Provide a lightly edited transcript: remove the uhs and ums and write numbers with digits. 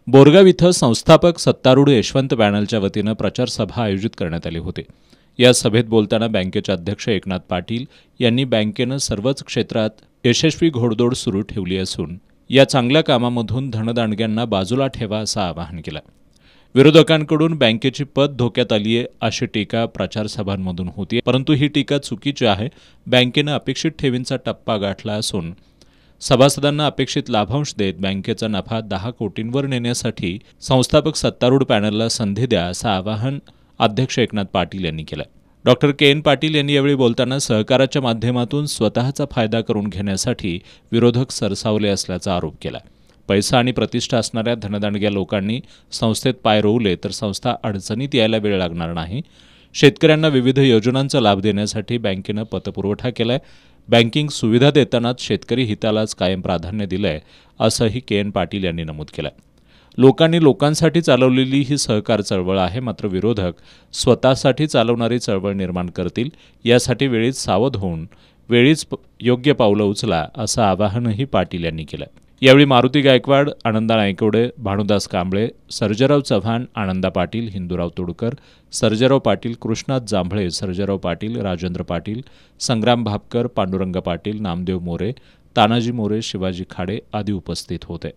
बोरगाव इथं संस्थापक सत्तारूढ यशवंत पॅनलच्या वतीनं प्रचार सभा आयोजित करण्यात आली होती। या सभेत बोलताना बँकेचे अध्यक्ष एकनाथ पाटील यांनी बँकेनं सर्वच क्षेत्रात यशस्वी घोडदौड सुरू ठेवली असून या चांगल्या कामामधून धनदांडग्यांना बाजूला ठेवा असं आवाहन केलं। विरोधकांकडून बँकेची पत धोक्यात आली आहे अशी टीका प्रचार सभांमधून होती, परंतु ही टीका चुकीची आहे। बँकेनं अपेक्षित ठेवींचा टप्पा गाठला असून सभासदांना अपेक्षित लाभांश देत बँकेचा नफा 10 कोटींवर नेण्यासाठी संस्थापक सत्तारूढ पॅनलला संधी द्या असं आवाहन अध्यक्ष एकनाथ पाटील यांनी केलं। Doctor K. N.. पाटील यांनी यावेळी बोलताना सहकाराच्या माध्यमातून स्वतःचा फायदा करून घेण्यासाठी विरोधक सरसावले असल्याचा आरोप केला। पैसा आणि प्रतिष्ठा असणाऱ्या धनदांडग्या लोकांनी संस्थेत पाय रोवले तर संस्था अडचणीत यायला वेळ लागणार नाही। शेतकऱ्यांना विविध योजनांचा लाभ देण्यासाठी बँकेनं पतपुरवठा केलाय। बँकिंग सुविधा देतानाच शेतकरी हितालाच कायम प्राधान्य दिलंय असंही के.एन. पाटील यांनी नमूद केलं। लोकांनी लोकांसाठी चालवलेली ही सहकार चळवळ आहे, मात्र विरोधक स्वतःसाठी चालवणारी चळवळ निर्माण करतील। यासाठी वेळीच सावध होऊन वेळीच योग्य पावलं उचला असं आवाहनही पाटील यांनी केलं। यावेळी मारुती गायकवाड, आनंदा नायकवडे, भानुदास कांबळे, सर्जेराव चव्हाण, आनंदा पाटील, हिंदूराव तोडकर, सर्जेराव पाटील, कृष्णात जांभळे, सर्जेराव पाटील, राजेंद्र पाटील, संग्राम भापकर, पांडुरंग पाटील, नामदेव मोरे, तानाजी मोरे, शिवाजी खाडे आदी उपस्थित होते।